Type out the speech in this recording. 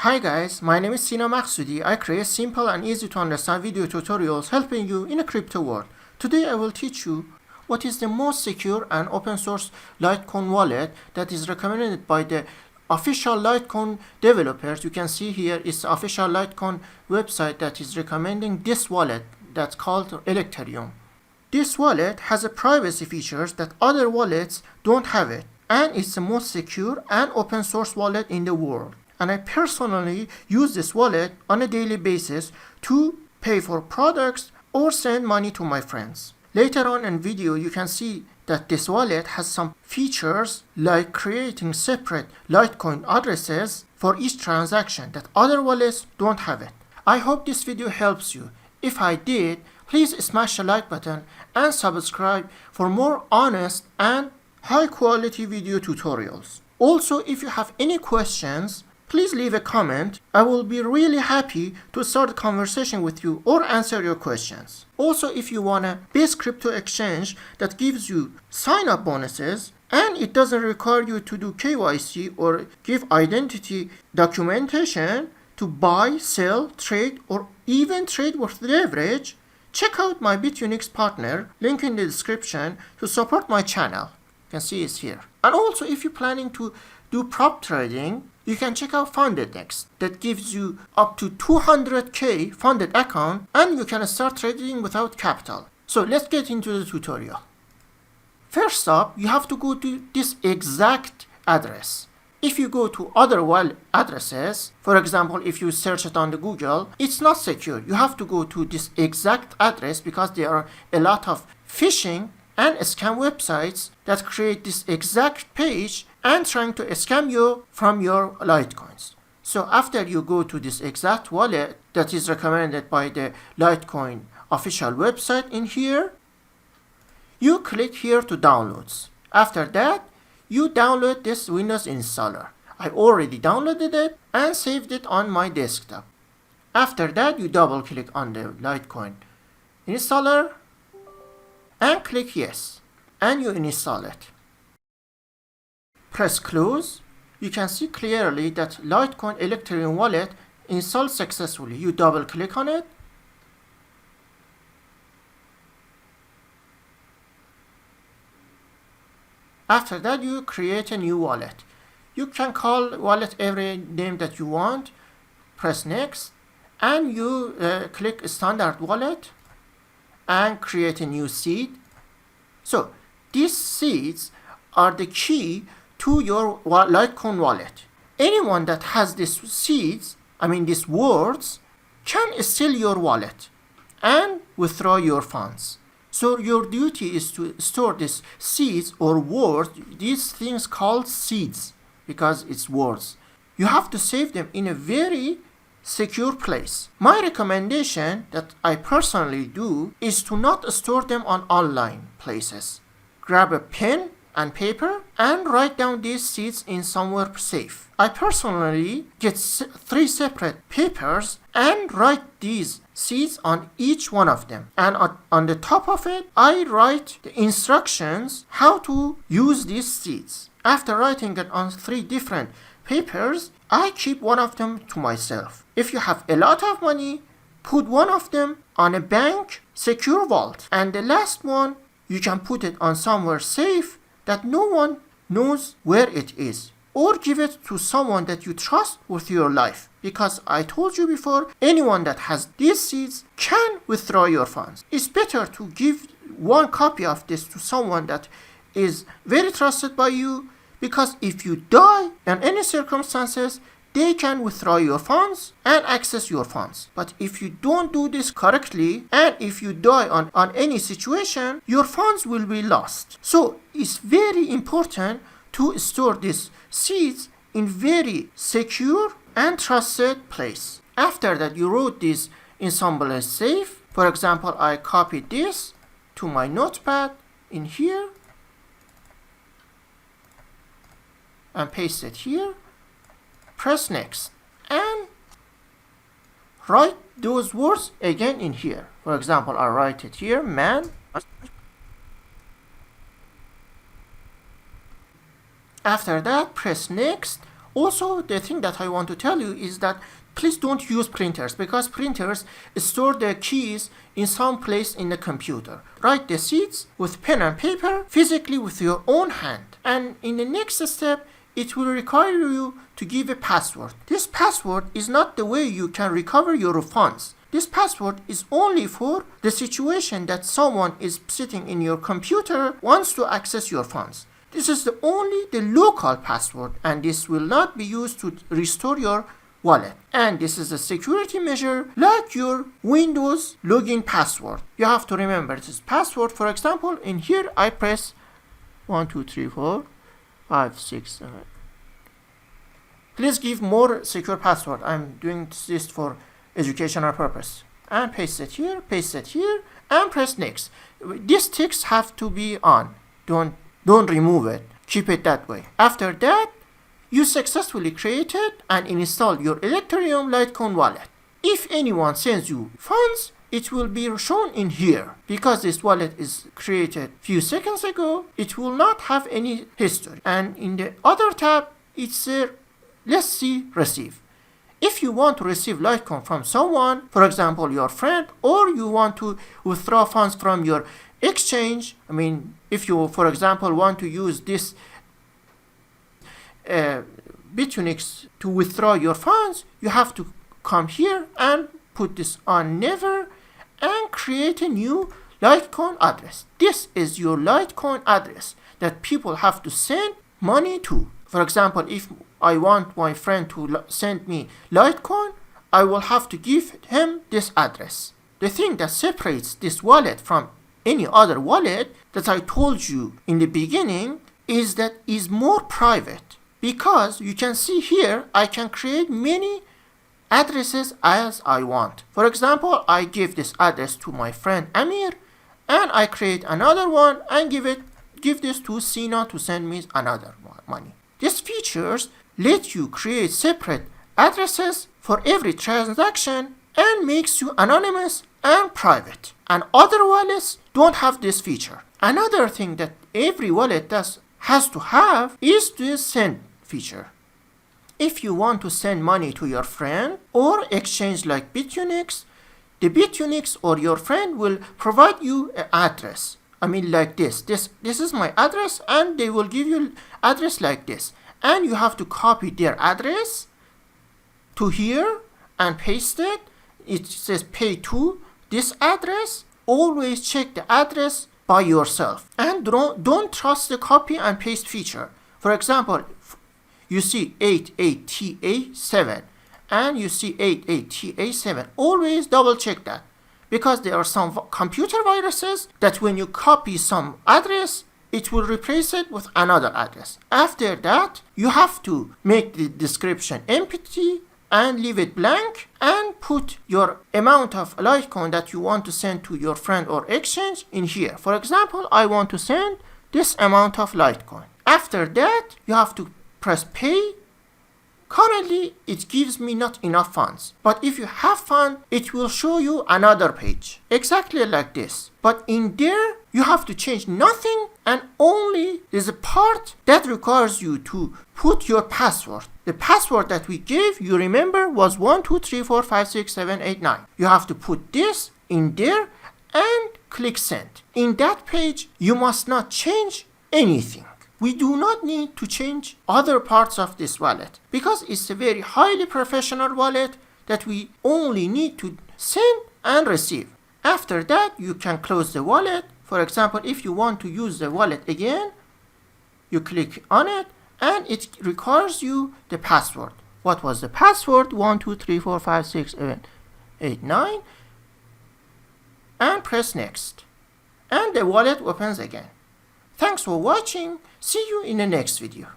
Hi guys, my name is Sina Maksudi. I create simple and easy to understand video tutorials helping you in a crypto world. Today I will teach you what is the most secure and open source Litecoin wallet that is recommended by the official Litecoin developers. You can see here is the official Litecoin website that is recommending this wallet that's called Electrum. This wallet has a privacy features that other wallets don't have it, and it's the most secure and open source wallet in the world. And I personally use this wallet on a daily basis to pay for products or send money to my friends. Later on in video you can see that this wallet has some features like creating separate Litecoin addresses for each transaction that other wallets don't have it. I hope this video helps you. If I did, please smash the like button and subscribe for more honest and high quality video tutorials. Also, if you have any questions, please leave a comment. I will be really happy to start a conversation with you or answer your questions. Also, if you want a best crypto exchange that gives you sign-up bonuses and it doesn't require you to do KYC or give identity documentation to buy, sell, trade, or even trade with leverage, check out my BitUnix partner, link in the description, to support my channel. You can see it's here. And also, if you're planning to do prop trading, you can check out Funded Next that gives you up to 200k funded account and you can start trading without capital. So let's get into the tutorial. First up, you have to go to this exact address. If you go to other wallet addresses, for example, if you search it on the Google, it's not secure. You have to go to this exact address because there are a lot of phishing and scam websites that create this exact page and trying to scam you from your Litecoins. So after you go to this exact wallet that is recommended by the Litecoin official website in here, you click here to downloads. After that, you download this Windows installer. I already downloaded it and saved it on my desktop. After that, you double click on the Litecoin installer and click yes, and you install it. Press close. You can see clearly that Litecoin Electrum Wallet installed successfully. You double click on it. After that, you create a new wallet. You can call wallet every name that you want. Press next, and you click standard wallet and create a new seed. So these seeds are the key to your Litecoin wallet. Anyone that has these seeds, these words, can steal your wallet and withdraw your funds. So your duty is to store these seeds or words, these things called seeds because it's words. You have to save them in a very secure place. My recommendation that I personally do is to not store them on online places. Grab a pen and paper and write down these seeds in somewhere safe. I personally get 3 separate papers and write these seeds on each one of them, and on the top of it I write the instructions how to use these seeds. After writing it on 3 different papers, I keep one of them to myself. If you have a lot of money, put one of them on a bank secure vault, and the last one you can put it on somewhere safe that no one knows where it is, or give it to someone that you trust with your life, because I told you before, anyone that has these seeds can withdraw your funds. It's better to give one copy of this to someone that is very trusted by you, because if you die in any circumstances, they can withdraw your funds and access your funds. But if you don't do this correctly, and if you die on any situation, your funds will be lost. So it's very important to store these seeds in very secure and trusted place. After that, you wrote this in somewhere safe. For example, I copied this to my notepad in here and paste it here. Press next and write those words again in here. For example, I write it here, man. After that, press next Also, the thing that I want to tell you is that please don't use printers, because printers store the keys in some place in the computer. Write the seeds with pen and paper physically with your own hand. And in the next step, it will require you to give a password. This password is not the way you can recover your funds. This password is only for the situation that someone is sitting in your computer wants to access your funds. This is only the local password, and this will not be used to restore your wallet. And this is a security measure like your Windows login password. You have to remember this password. For example, in here I press 1 2 3 4 5 6 7. Please give more secure password. I'm doing this for educational purpose. And paste it here, and press next. These ticks have to be on. Don't remove it. Keep it that way. After that, you successfully created and installed your Electrum Litecoin Wallet. If anyone sends you funds, it will be shown in here. Because this wallet is created few seconds ago, it will not have any history. And in the other tab, it's let's see, receive. If you want to receive Litecoin from someone, for example, your friend, or you want to withdraw funds from your exchange, if you, for example, want to use this Bitunix to withdraw your funds, you have to come here and put this on never and create a new Litecoin address. This is your Litecoin address that people have to send money to. For example, if I want my friend to send me Litecoin, I will have to give him this address. The thing that separates this wallet from any other wallet that I told you in the beginning is that is more private, because you can see here I can create many addresses as I want. For example, I give this address to my friend Amir, and I create another one and give this to Sina to send me another money. These features let you create separate addresses for every transaction and makes you anonymous and private. And other wallets don't have this feature. Another thing that every wallet has to have is the send feature. If you want to send money to your friend or exchange like Bitunix, the Bitunix or your friend will provide you an address. Like this. This is my address, and they will give you address like this. And you have to copy their address to here and paste it. It says pay to this address. Always check the address by yourself. And don't trust the copy and paste feature. For example, you see 88TA7 and you see 88TA7. Always double check that, because there are some computer viruses that when you copy some address, it will replace it with another address. After that, you have to make the description empty and leave it blank and put your amount of Litecoin that you want to send to your friend or exchange in here. For example, I want to send this amount of Litecoin. After that, you have to press pay. Currently, it gives me not enough funds. But if you have fund, it will show you another page. Exactly like this. But in there, you have to change nothing, and only there's a part that requires you to put your password. The password that we gave, you remember, was 1 2 3 4 5 6 7 8 9. You have to put this in there and click send. In that page, you must not change anything. We do not need to change other parts of this wallet because it's a very highly professional wallet that we only need to send and receive. After that, you can close the wallet. For example, if you want to use the wallet again, you click on it and it requires you the password. What was the password? 1 2 3 4 5 6 7 8 9, and press next. And the wallet opens again. Thanks for watching. See you in the next video.